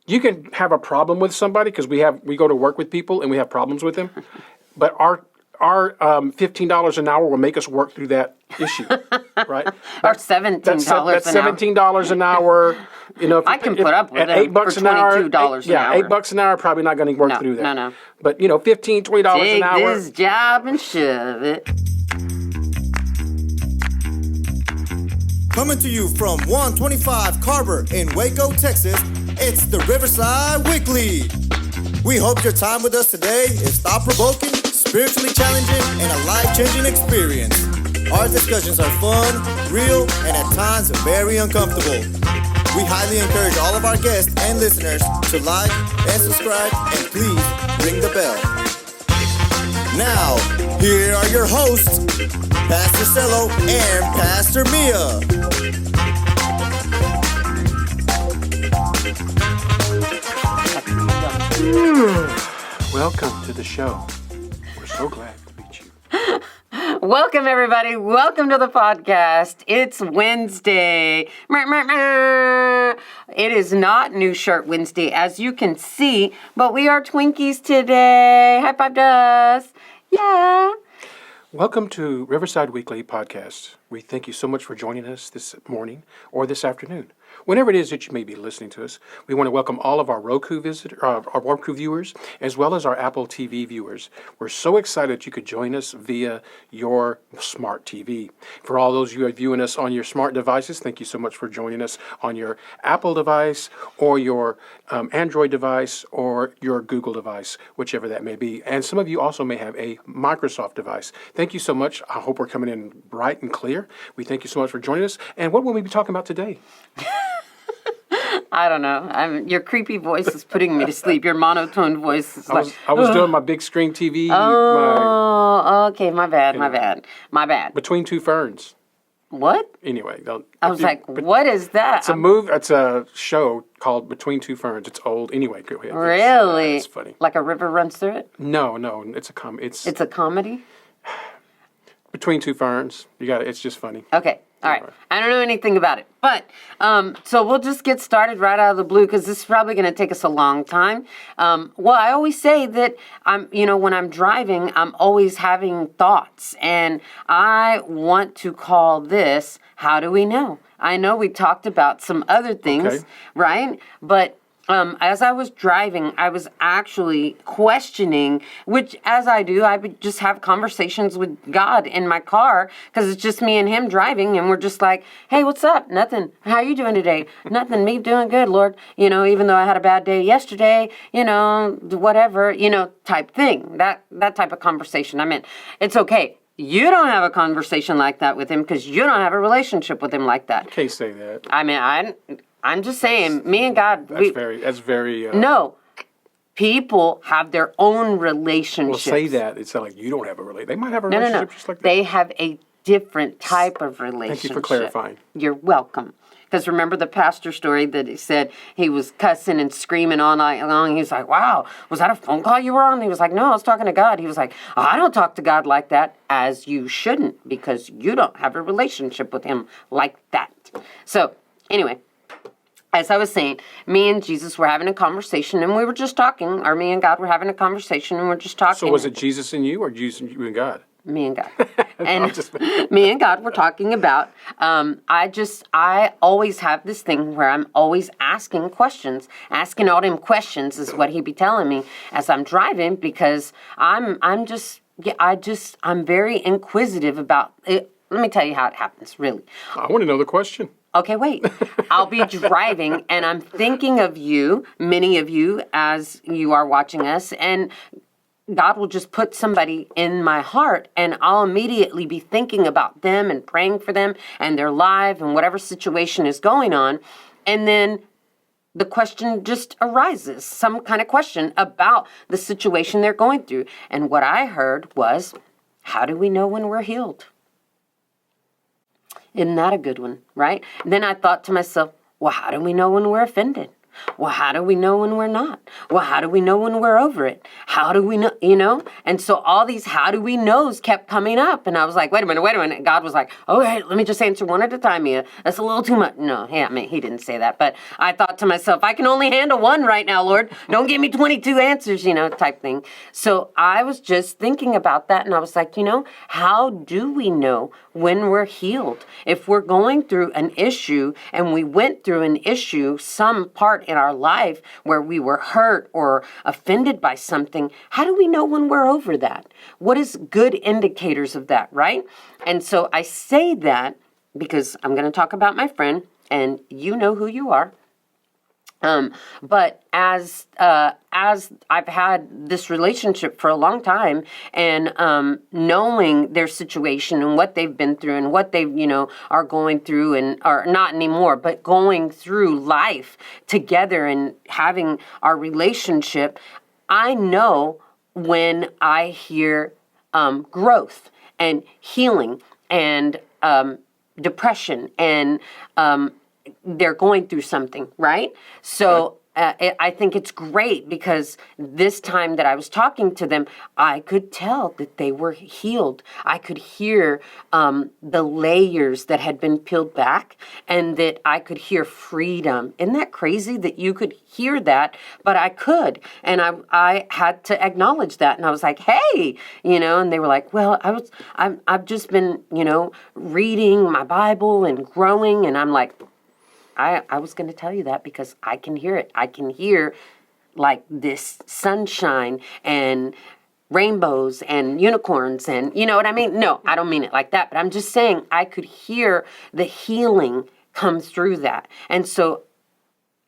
You can have a problem with somebody because we go to work with people and we have problems with them, but our $15 an hour will make us work through that issue, right? Or $17 That's an hour. $17 an hour. You know, I can put up with it for $22 an hour. Yeah, $8 an hour probably not going to work through that. No. But $15, $20 an hour. Take this job and shove it. Coming to you from 125 Carver in Waco, Texas, it's the Riverside Weekly. We hope your time with us today is thought-provoking, spiritually challenging, and a life-changing experience. Our discussions are fun, real, and at times very uncomfortable. We highly encourage all of our guests and listeners to like and subscribe, and please ring the bell. Now, here are your hosts, Pastor Cello and Pastor Mia. Welcome to the show. We're so glad to meet you. Welcome, everybody. Welcome to the podcast. It's Wednesday. It is not New Shirt Wednesday, as you can see, but we are Twinkies today. High five to us. Yeah. Welcome to Riverside Weekly Podcast. We thank you so much for joining us this morning or this afternoon. Whenever it is that you may be listening to us, we want to welcome all of our Roku viewers, as well as our Apple TV viewers. We're so excited you could join us via your smart TV. For all those of you who are viewing us on your smart devices, thank you so much for joining us on your Apple device or your Android device or your Google device, whichever that may be. And some of you also may have a Microsoft device. Thank you so much. I hope we're coming in bright and clear. We thank you so much for joining us. And what will we be talking about today? I don't know. Your creepy voice is putting me to sleep. Your monotone voice is I was doing my big screen TV. Okay. My bad. Between Two Ferns. What? Anyway. I was like, what is that? It's a show called Between Two Ferns. It's old. Anyway, go ahead. Really? It's funny. Like a river runs through it? No. It's a comedy? Between Two Ferns. You got it. It's just funny. Okay. All right. I don't know anything about it. But, so we'll just get started right out of the blue because this is probably going to take us a long time. Well, I always say that when I'm driving, I'm always having thoughts. And I want to call this, How Do We Know? I know we talked about some other things, right? But as I was driving, I was actually questioning, which as I do, I would just have conversations with God in my car because it's just me and him driving. And we're just like, hey, what's up? Nothing. How you doing today? Nothing. Me doing good, Lord. Even though I had a bad day yesterday, whatever, type thing. That type of conversation. I mean, it's okay. You don't have a conversation like that with him because you don't have a relationship with him like that. You can't say that. I mean, I'm just saying, me and God... That's very... No. People have their own relationships. Well, say that. It's not like you don't have a relationship. They might have a relationship just like that. They have a different type of relationship. Thank you for clarifying. You're welcome. Because remember the pastor story that he said he was cussing and screaming all night long. He was like, wow, was that a phone call you were on? He was like, no, I was talking to God. He was like, I don't talk to God like that, as you shouldn't, because you don't have a relationship with him like that. So, anyway... As I was saying, me and Jesus were having a conversation, and we were just talking, or me and God were having a conversation, and we're just talking. So was it Jesus and you, or Jesus and you and God? Me and God. And me and God were talking about, I always have this thing where I'm always asking questions. Asking all them questions is what he be telling me as I'm driving, because I'm very inquisitive about it. Let me tell you how it happens, really. I want to know the question. Okay, wait. I'll be driving and I'm thinking of you, many of you, as you are watching us, and God will just put somebody in my heart and I'll immediately be thinking about them and praying for them and their life and whatever situation is going on. And then the question just arises, some kind of question about the situation they're going through. And what I heard was, how do we know when we're healed? Isn't that a good one, right? And then I thought to myself, well, how do we know when we're offended? Well, how do we know when we're not? Well, how do we know when we're over it? How do we know, And so all these how do we knows kept coming up. And I was like, wait a minute. God was like, okay, let me just answer one at a time, Mia. That's a little too much. No, yeah, I mean, he didn't say that. But I thought to myself, I can only handle one right now, Lord. Don't give me 22 answers, type thing. So I was just thinking about that. And I was like, how do we know when we're healed? If we're going through an issue and we went through an issue, some part in our life where we were hurt or offended by something, how do we know when we're over that? What is good indicators of that, right? And so I say that because I'm going to talk about my friend, and you know who you are. But as I've had this relationship for a long time, and knowing their situation and what they've been through and what they are going through, and or not anymore, but going through life together and having our relationship, I know when I hear growth and healing and depression and they're going through something, right? So I think it's great because this time that I was talking to them, I could tell that they were healed. I could hear the layers that had been peeled back, and that I could hear freedom. Isn't that crazy that you could hear that? But I could, and I had to acknowledge that, and I was like, hey, and they were like, well, I've just been, reading my Bible and growing, and I'm like, I was going to tell you that because I can hear it. I can hear like this sunshine and rainbows and unicorns and you know what I mean? No, I don't mean it like that, but I'm just saying I could hear the healing come through that. And so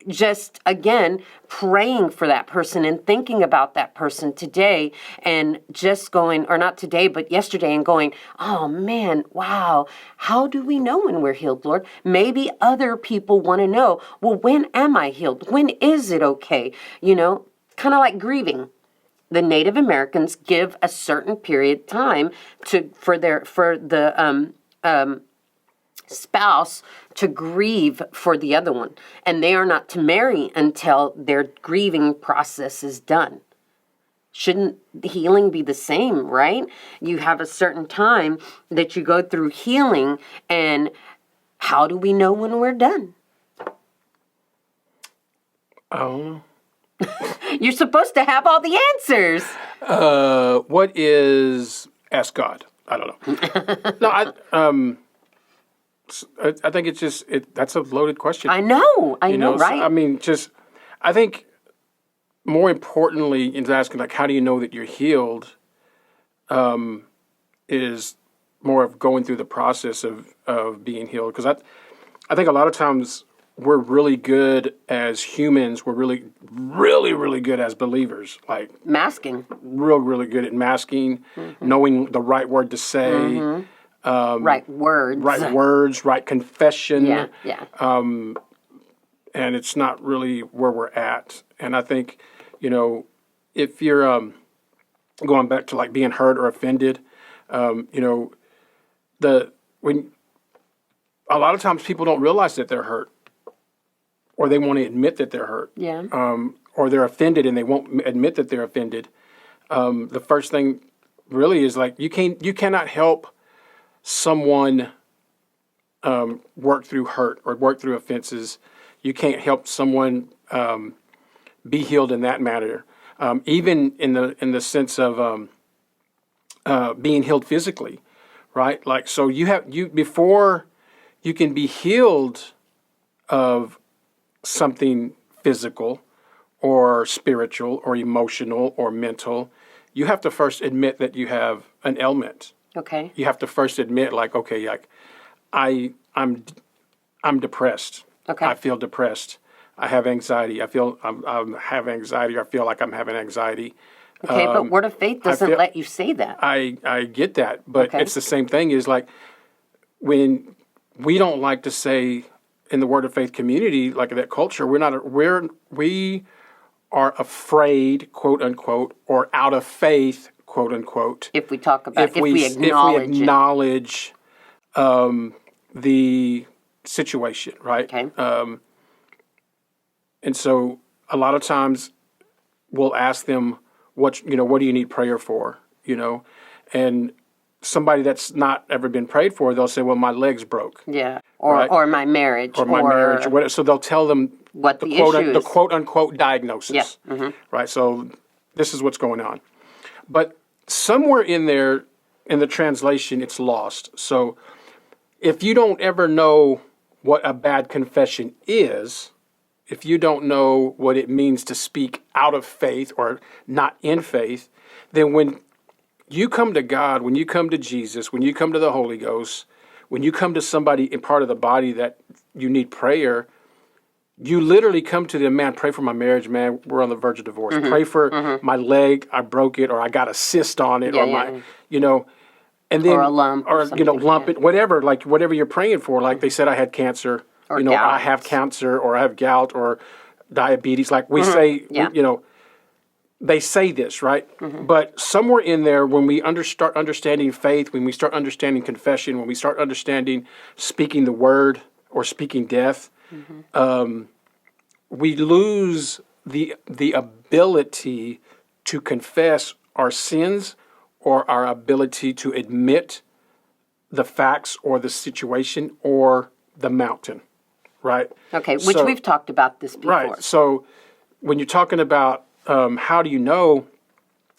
just, again, praying for that person and thinking about that person today and just going, or not today, but yesterday, and going, oh man, wow, how do we know when we're healed, Lord? Maybe other people want to know, well, when am I healed? When is it okay? Kind of like grieving. The Native Americans give a certain period of time for the spouse to grieve for the other one, and they are not to marry until their grieving process is done. Shouldn't healing be the same, right? You have a certain time that you go through healing, and how do we know when we're done? Oh. You're supposed to have all the answers. What is ask God? I don't know. No, I think it's just that's a loaded question. I know, right? I think more importantly, in asking like, how do you know that you're healed? Is more of going through the process of being healed. Because I think a lot of times we're really good as humans. We're really, really, really good as believers. Like masking. Really good at masking, knowing the right word to say. Right words, right confession. Yeah. And it's not really where we're at. And I think, if you're going back to like being hurt or offended, when a lot of times people don't realize that they're hurt, or they want to admit that they're hurt. Yeah. Or they're offended and they won't admit that they're offended. The first thing really is like you cannot help someone work through hurt or work through offenses. You can't help someone be healed in that matter. Even in the sense of being healed physically, right? Like so, before you can be healed of something physical or spiritual or emotional or mental, you have to first admit that you have an ailment. Okay. You have to first admit, like, okay, like, I'm depressed. Okay. I feel depressed. I have anxiety. I have anxiety. Or I feel like I'm having anxiety. Okay, but Word of Faith doesn't let you say that. I get that, but Okay. It's the same thing. Is like when we don't like to say in the Word of Faith community, like that culture, we are afraid, quote unquote, or out of faith, quote unquote. If we talk about if we acknowledge the situation, right? Okay. And so a lot of times we'll ask them, what do you need prayer for? And somebody that's not ever been prayed for, they'll say, well, my leg's broke. Yeah. Or Right. or my marriage. Or my marriage, or whatever. So they'll tell them what the issue is. the quote unquote diagnosis. Yeah. Mm-hmm. Right. So this is what's going on. But somewhere in there, in the translation, it's lost. So if you don't ever know what a bad confession is, if you don't know what it means to speak out of faith or not in faith, then when you come to God, when you come to Jesus, when you come to the Holy Ghost, when you come to somebody in part of the body that you need prayer, you literally come to them, man, pray for my marriage, man, we're on the verge of divorce. Pray for my leg, I broke it, or I got a cyst on it, and then, or a lump, or lump it, whatever, like whatever you're praying for. Like they said, I had cancer, or gout. I have cancer, or I have gout, or diabetes. Like we say, they say this, right? But somewhere in there, when we start understanding faith, when we start understanding confession, when we start understanding speaking the word or speaking death, we lose the ability to confess our sins or our ability to admit the facts or the situation or the mountain, right? Okay, which we've talked about this before. Right. So when you're talking about how do you know,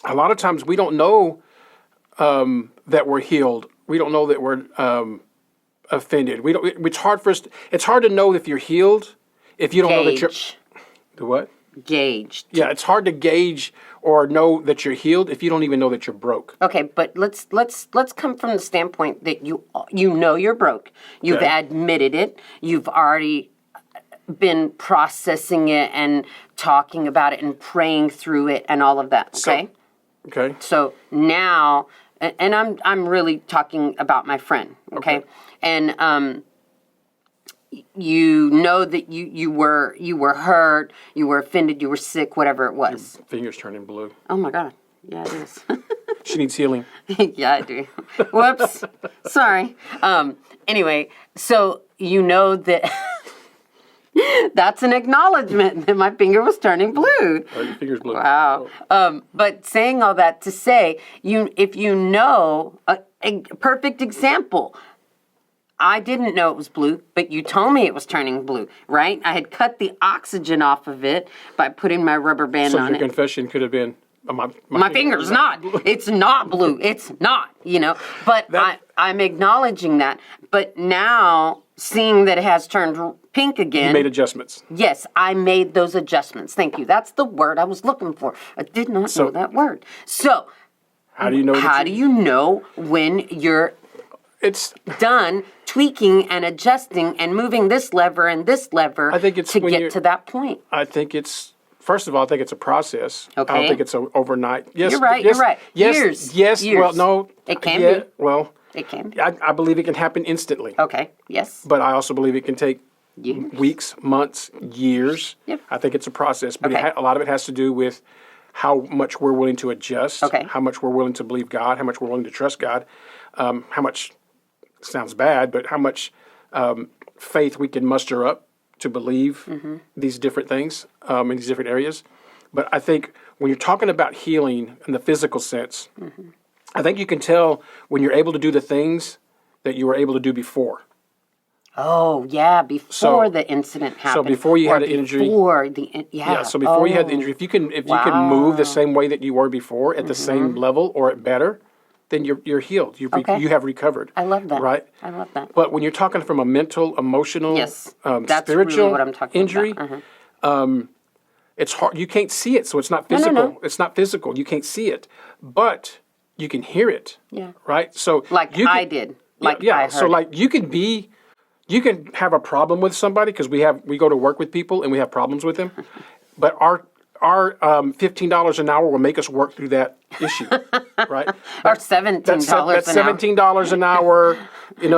a lot of times we don't know that we're healed. We don't know that we're offended. It's hard for us. It's hard to know if you're healed if you don't know that you're. The what? Gauged. Yeah, it's hard to gauge or know that you're healed if you don't even know that you're broke. Okay, but let's come from the standpoint that you know you're broke. You've admitted it. You've already been processing it and talking about it and praying through it and all of that. Okay. So now, and I'm really talking about my friend. Okay. And you know that you were hurt, you were offended, you were sick, whatever it was. Your finger's turning blue. Oh my God. Yeah, it is. She needs healing. Yeah, I do. Whoops. Sorry. Anyway, so you know that that's an acknowledgement that my finger was turning blue. Oh, your finger's blue. Wow. But saying all that to say, if you know, a perfect example, I didn't know it was blue, but you told me it was turning blue, right? I had cut the oxygen off of it by putting my rubber band on it. So your confession could have been, my finger's not. It's not blue. It's not, But I'm acknowledging that. But now, seeing that it has turned pink again. You made adjustments. Yes, I made those adjustments. Thank you. That's the word I was looking for. I did not know that word. So, how do you know? How do you know when you're done tweaking and adjusting and moving this lever and this lever to get to that point? I think it's, first of all, I think it's a process. Okay. I don't think it's overnight. Yes, you're right. Yes, Years. Well, no. It can be. Well, it can be. I believe it can happen instantly. Okay. Yes. But I also believe it can take weeks, months, years. Yep. I think it's a process. But a lot of it has to do with how much we're willing to adjust, how much we're willing to believe God, how much we're willing to trust God, how much, sounds bad, but how much faith we can muster up to believe these different things in these different areas. But I think when you're talking about healing in the physical sense, I think you can tell when you're able to do the things that you were able to do before. Oh, yeah, before the incident happened. So before you had an injury. So before you had the injury, if you can move the same way that you were before at the same level or at better, then you're healed. You have recovered. I love that. Right? I love that. But when you're talking from a mental, emotional, that's spiritual really what I'm talking injury, about. it's hard. You can't see it, so it's not physical. No. It's not physical. You can't see it, but you can hear it. Yeah. Right? So I did. I heard so you can have a problem with somebody because we go to work with people and we have problems with them, but our $15 an hour will make us work through that issue, right? Or $17 that's an hour. $17 an hour.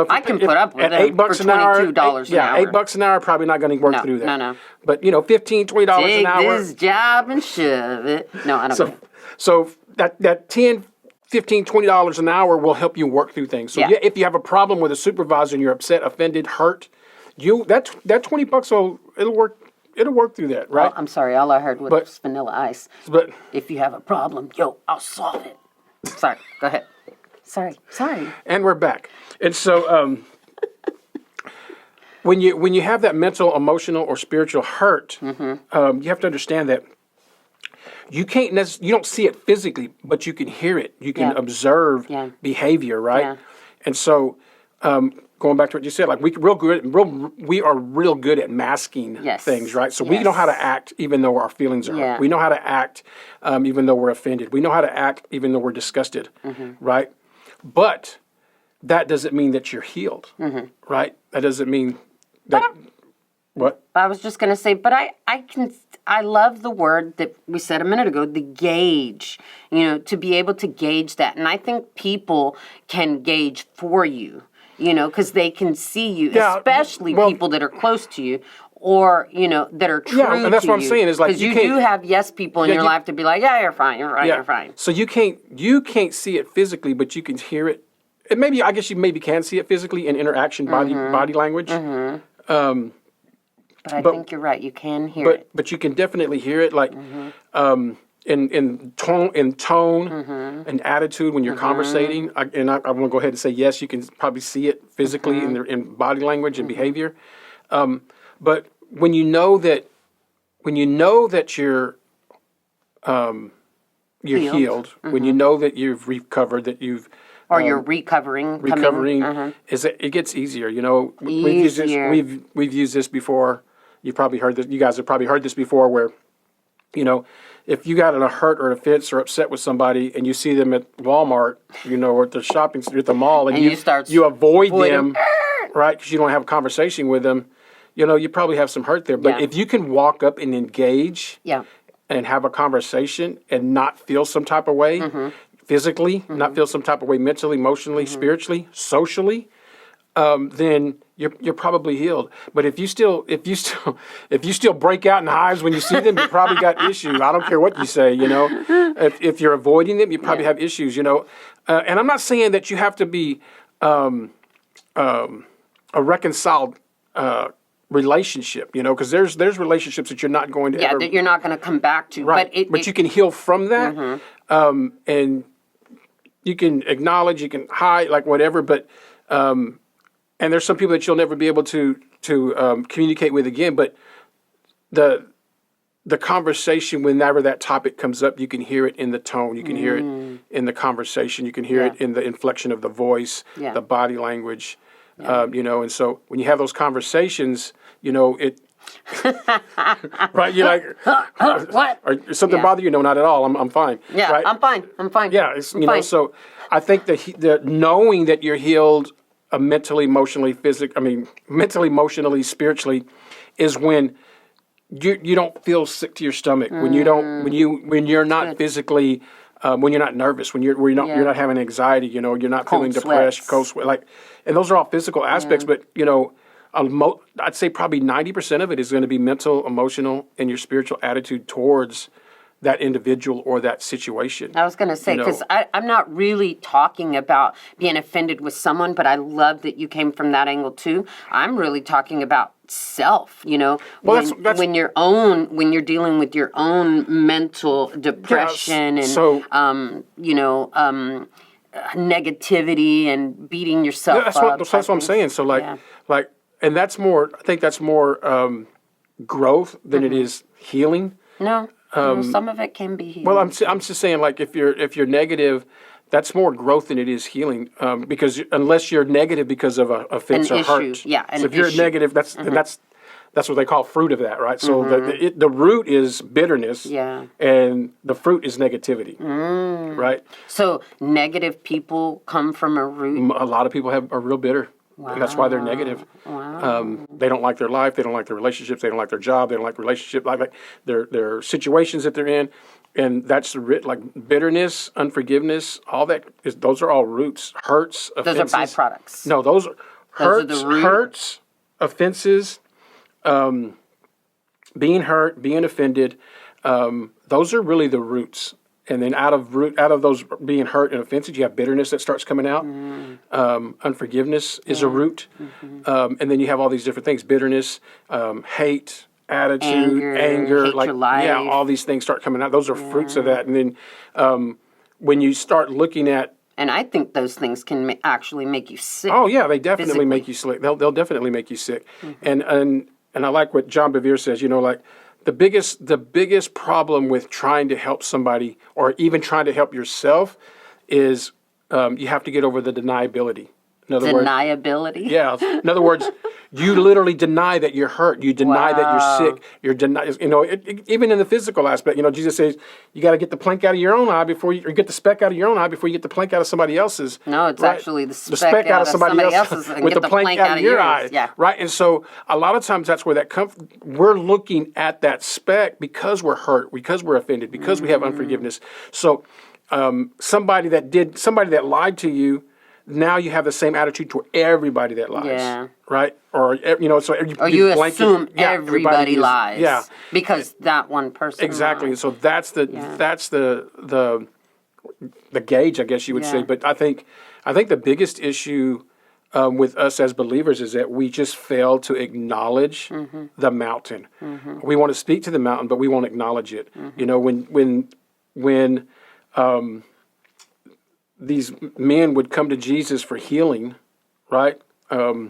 I can put up with it $8 for an hour. $22 an hour. $8 an hour, probably not going to work through that. No. But $15, $20 an hour. Take this job and shove it. No, I don't. So that $10, $15, $20 an hour will help you work through things. So if you have a problem with a supervisor and you're upset, offended, hurt, that $20 it'll work. it'll work through that, right? Well, I'm sorry, all I heard was Vanilla Ice. But If you have a problem, I'll solve it. Sorry, go ahead. Sorry. and we're back. And so when you have that mental, emotional, or spiritual hurt, you have to understand that you you don't see it physically, but you can hear it. You can observe behavior, right? Yeah. And so going back to what you said, like we are real good at masking things, right? So we know how to act even though our feelings are hurt. We know how to act even though we're offended. We know how to act even though we're disgusted, right? But that doesn't mean that you're healed, right? That doesn't mean that. What? I was just going to say, but I love the word that we said a minute ago, the gauge, to be able to gauge that. And I think people can gauge for you, because they can see you, especially people that are close to you or, that are true to you. And that's what I'm saying is like, because you do have yes people in your life to be like, yeah, you're fine, you're fine. So you can't see it physically, but you can hear it. And maybe, I guess you maybe can see it phically in interaction, body language. But I think you're right. You can hear it. But you can definitely hear it, like in tone, and attitude when you're conversating. I'm going to go ahead and say yes. You can probably see it physically in body language and behavior. But when you know that you're healed, when you know that you've recovered, that you've you're recovering. Is it gets easier. We've used this before. You probably heard this. You guys have probably heard this before, where, if you got in a hurt or an offense or upset with somebody, and you see them at Walmart, or at the shopping center, at the mall, and you avoid them, right? Because you don't have a conversation with them. You probably have some hurt there. But if you can walk up and engage, and have a conversation and not feel some type of way, physically, not feel some type of way mentally, emotionally, spiritually, socially, then you're probably healed. But if you still break out in hives when you see them, you probably got issues. I don't care what you say, If you're avoiding them, you probably have issues, And I'm not saying that you have to be a reconciled relationship, because there's relationships that you're not going to ever, that you're not going to come back to. Right. But you can heal from that, and you can acknowledge, you can hide, like whatever. But and there's some people that you'll never be able to communicate with again. But the conversation, whenever that topic comes up, you can hear it in the tone, you can hear it in the conversation, you can hear it in the inflection of the voice, the body language, And so when you have those conversations, it. Right, you're like, what? Or something bother you? No, not at all. I'm fine. Yeah, right? I'm fine. Yeah, it's, fine. So I think the knowing that you're healed mentally, emotionally, mentally, emotionally, spiritually, is when you don't feel sick to your stomach, when you're not physically, when you're not nervous, when you're not having anxiety, you're not cold feeling depressed, cold sweat, and those are all physical aspects, but I'd say probably 90% of it is going to be mental, emotional, and your spiritual attitude towards that individual or that situation. I was going to say, because I'm not really talking about being offended with someone, but I love that you came from that angle too. I'm really talking about self, Well, when you're dealing with your own mental depression negativity and beating yourself up. That's what I'm saying. So and that's more, I think that's more growth than it is healing. No, some of it can be healing. Well, I'm just saying, like, if you're negative, that's more growth than it is healing. Because unless you're negative because of an offense or hurt. So if you're negative, that's what they call fruit of that, right? So the root is bitterness, and the fruit is negativity, right? So negative people come from a root. A lot of people are real bitter. Wow. And that's why they're negative. Wow. They don't like their life. They don't like their relationships. They don't like their job. They don't like relationship, like their situations that they're in. And that's like bitterness, unforgiveness, all that. Those are all roots, hurts, offenses. Those are byproducts. No, those are hurts, offenses, being hurt, being offended. Those are really the roots. And then out of those being hurt and offenses, you have bitterness that starts coming out. Unforgiveness is a root. And then you have all these different things: bitterness, hate, attitude, anger, hate like your life. yeah, all these things start coming out. Those are fruits of that. And then when you start looking at, and I think those things can actually make you sick. oh yeah, they definitely physically. make you sick. They'll definitely make you sick. And I like what John Bevere says. Like the biggest problem with trying to help somebody or even trying to help yourself is you have to get over the deniability. In other words, Deniability? yeah. In other words, you literally deny that you're hurt. You deny that you're sick. You're even in the physical aspect. Jesus says you got to get the plank out of your own eye or get the speck out of your own eye before you get the plank out of somebody else's. No, it's right? actually the speck out of somebody else's and with get the plank out of your eye. Yeah. Right. And so a lot of times that's where that comes. We're looking at that speck because we're hurt, because we're offended, because we have unforgiveness. So somebody that lied to you. Now you have the same attitude toward everybody that lies, right? Or so you assume everybody lies, yeah, because that one person exactly. lied. So that's the gauge, I guess you would say. But I think the biggest issue with us as believers is that we just fail to acknowledge the mountain. We want to speak to the mountain, but we won't acknowledge it. When these men would come to Jesus for healing, right? I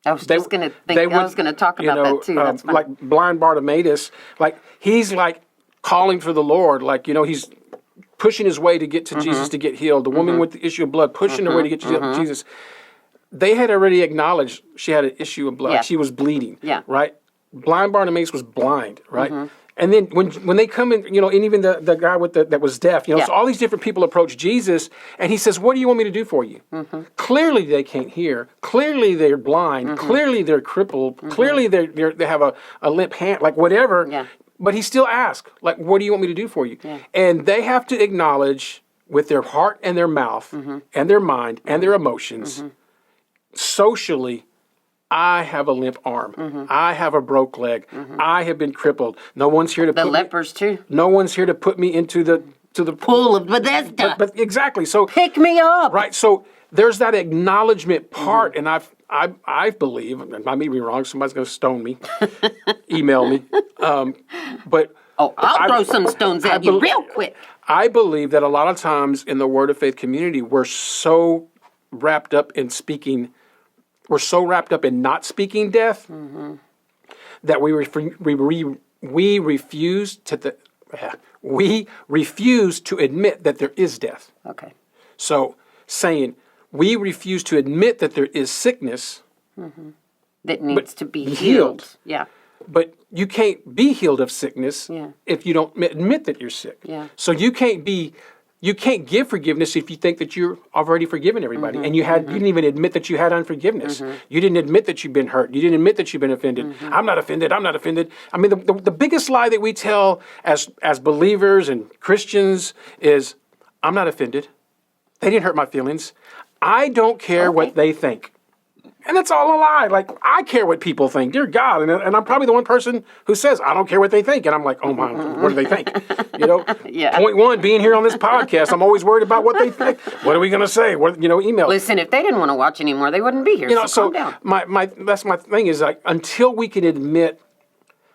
was going to talk about that too. That's funny. Like blind Bartimaeus, like he's like calling for the Lord, like he's pushing his way to get to Jesus to get healed. The woman with the issue of blood pushing her way to get to Jesus. They had already acknowledged she had an issue of blood. Yeah. She was bleeding. Yeah. Right. Blind Bartimaeus was blind. Right. And then when they come in, and even the guy that was deaf, so all these different people approach Jesus, and he says, "What do you want me to do for you?" Clearly they can't hear. Clearly they're blind. Clearly they're crippled. Clearly they have a limp hand, like whatever. Yeah. But he still asks, like, "What do you want me to do for you?" Yeah. And they have to acknowledge with their heart and their mouth and their mind and their emotions, socially, I have a limp arm. I have a broke leg. I have been crippled. No one's here to the lepers too. No one's here to put me into the Pool of Bethesda. But exactly. So pick me up. Right. So there's that acknowledgement part, and I believe, and I may be wrong. Somebody's going to stone me, email me. But I'll throw some stones at you real quick. I believe that a lot of times in the Word of Faith community, we're so wrapped up in speaking. We're so wrapped up in not speaking death that we refuse to admit that there is death. Okay. So saying we refuse to admit that there is sickness that needs to be healed. Yeah. But you can't be healed of sickness if you don't admit that you're sick. Yeah. So you can't give forgiveness if you think that you're already forgiven everybody, and you didn't even admit that you had unforgiveness. You didn't admit that you've been hurt. You didn't admit that you've been offended. I'm not offended. I'm not offended. I mean, the biggest lie that we tell as believers and Christians is, I'm not offended. They didn't hurt my feelings. I don't care what they think. And that's all a lie. Like, I care what people think. Dear God. And I'm probably the one person who says, I don't care what they think. And I'm like, oh my, what do they think? Yeah. Point one, being here on this podcast, I'm always worried about what they think. What are we going to say? Email. Listen, if they didn't want to watch anymore, they wouldn't be here. So calm down. That's my thing is, like, until we can admit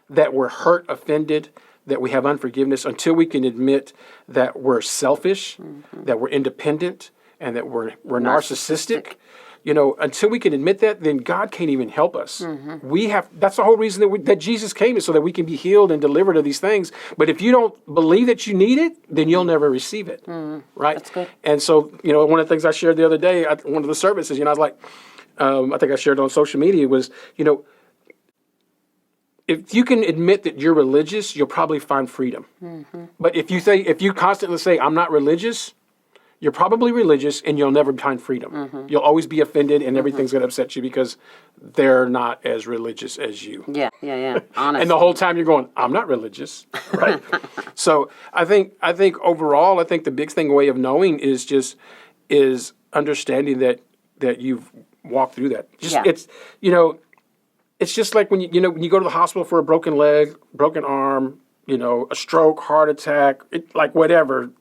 that we're hurt, offended, that we have unforgiveness, until we can admit that we're selfish, that we're independent, and that we're narcissistic. Until we can admit that, then God can't even help us. That's the whole reason that Jesus came, is so that we can be healed and delivered of these things. But if you don't believe that you need it, then you'll never receive it. Right? That's good. And so, one of the things I shared the other day at one of the services, I was like, I think I shared it on social media, was, if you can admit that you're religious, you'll probably find freedom. But if you constantly say, I'm not religious, you're probably religious and you'll never find freedom. You'll always be offended and everything's going to upset you because they're not as religious as you. Yeah. Honestly. And the whole time you're going, I'm not religious, right? So I think overall, the big way of knowing is understanding that you've walked through that. It's just like when you go to the hospital for a broken leg, broken arm, a stroke, heart attack, like whatever.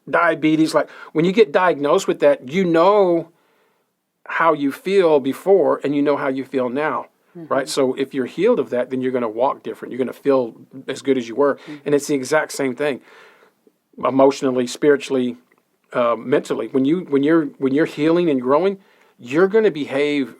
Diabetes, like when you get diagnosed with that, how you feel before and how you feel now. right? So if you're healed of that, then you're going to walk different. You're going to feel as good as you were. And it's the exact same thing, emotionally, spiritually, mentally. When you're healing and growing, you're going to behave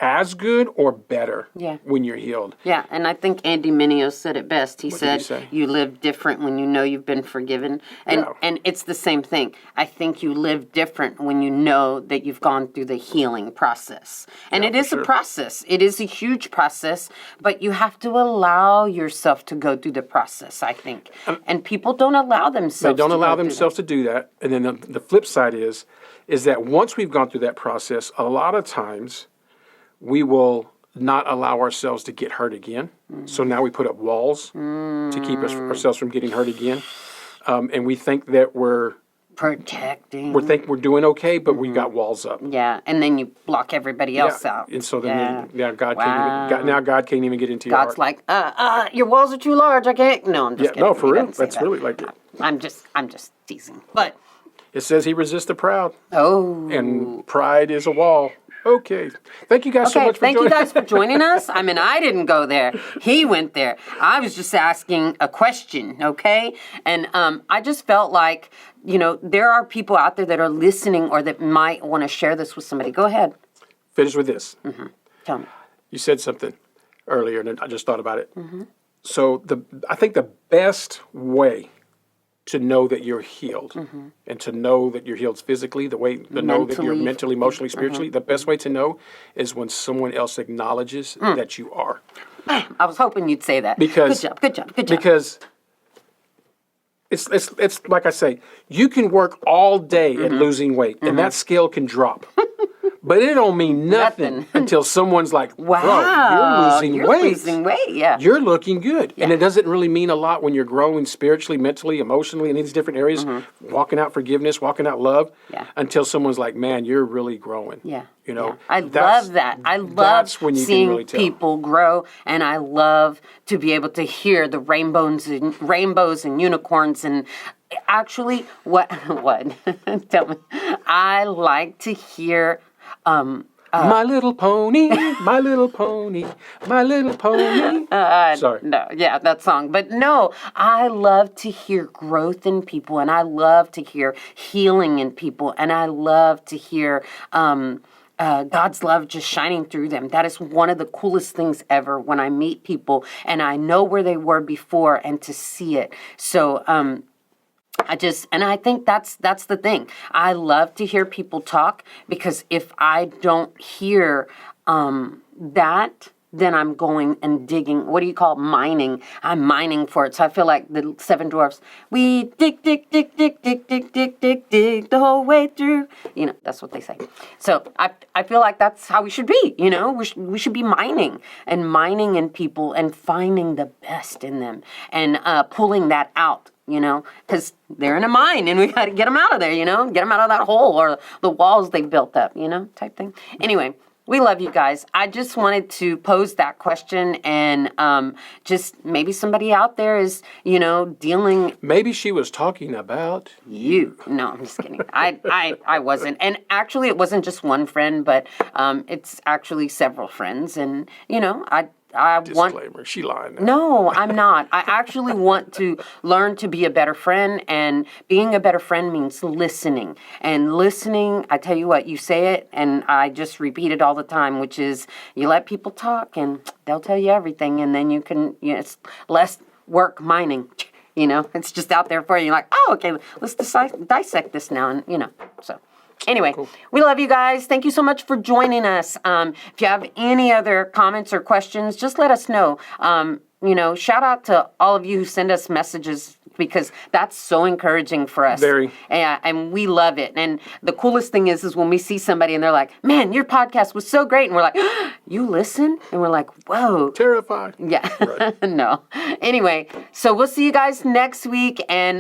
as good or better when you're healed. Yeah, and I think Andy Mineo said it best. He What did he said, say? you live different when you know you've been forgiven. And it's the same thing. I think you live different when you know that you've gone through the healing process. And it is a process. It is a huge process, but you have to allow yourself to go through the process, I think. And people don't allow themselves They don't to allow go through themselves to do that. And then the flip side is that once we've gone through that process, a lot of times we will not allow ourselves to get hurt again. So now we put up walls to keep ourselves from getting hurt again. And we think that we're protecting. We think we're doing okay, but we got walls up. Yeah, and then you block everybody else out. And so then God Wow. can't even get into your God's heart. like, your walls are too large. I can't. No, I'm just kidding. No, for He real. doesn't say That's that. really like it. I'm just teasing. But It says he resists the proud, oh, and pride is a wall. Okay. Thank you guys so much for thank joining. you guys for joining us. I mean, I didn't go there. He went there. I was just asking a question, okay? And I just felt like, there are people out there that are listening or that might want to share this with somebody. Go ahead. Finish with this. Tell me. You said something earlier, and I just thought about it. So I think the best way to know that you're healed and to know that you're healed physically, know that you're mentally, emotionally, spiritually, the best way to know is when someone else acknowledges that you are. I was hoping you'd say that. Because good job. Because it's like I say, you can work all day at losing weight, and that scale can drop. But it don't mean nothing until someone's like, Wow, bro, you're losing weight. Yeah. You're looking good. And it doesn't really mean a lot when you're growing spiritually, mentally, emotionally, in these different areas, walking out forgiveness, walking out love, until someone's like, man, you're really growing. Yeah. I love that. I love seeing really people grow, and I love to be able to hear the rainbows and unicorns and actually what tell me. I like to hear my little pony, my little pony, my little pony. Sorry. No, yeah, that song. But no, I love to hear growth in people, and I love to hear healing in people, and I love to hear God's love just shining through them. That is one of the coolest things ever when I meet people and I know where they were before and to see it. So, I think that's the thing. I love to hear people talk because if I don't hear that, then I'm going and digging. What do you call it? Mining? I'm mining for it. So I feel like the Seven Dwarfs. We dig the whole way through. That's what they say. So I feel like that's how we should be. We should be mining in people and finding the best in them and pulling that out. Because they're in a mine and we got to get them out of there, get them out of that hole or the walls they built up, type thing. Anyway, we love you guys. I just wanted to pose that question and just maybe somebody out there is, dealing. Maybe she was talking about you. No, I'm just kidding. I wasn't. And actually, it wasn't just one friend, but it's actually several friends. And, disclaimer. She lying now. No, I'm not. I actually want to learn to be a better friend, and being a better friend means listening. And listening, I tell you what, you say it, and I just repeat it all the time, which is you let people talk, and they'll tell you everything, and then you can, it's less work mining. It's just out there for you. You're like, oh, okay, let's dissect this now, and, so. Anyway, we love you guys. Thank you so much for joining us. If you have any other comments or questions, just let us know. Shout out to all of you who send us messages because that's so encouraging for us. Very. Yeah, and we love it. And the coolest thing is when we see somebody and they're like, man, your podcast was so great. And we're like, you listen? And we're like, whoa. Terrified. Yeah. Right. No. Anyway, so we'll see you guys next week. And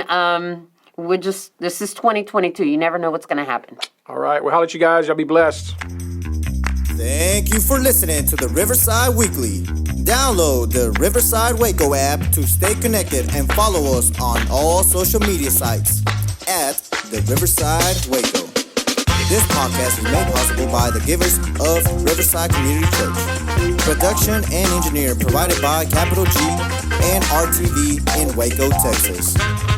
this is 2022. You never know what's going to happen. All right. Well, holla at you guys. Y'all be blessed. Thank you for listening to the Riverside Weekly. Download the Riverside Waco app to stay connected and follow us on all social media sites at the Riverside Waco. This podcast is made possible by the givers of Riverside Community Church. Production and engineering provided by Capital G and RTV in Waco, Texas.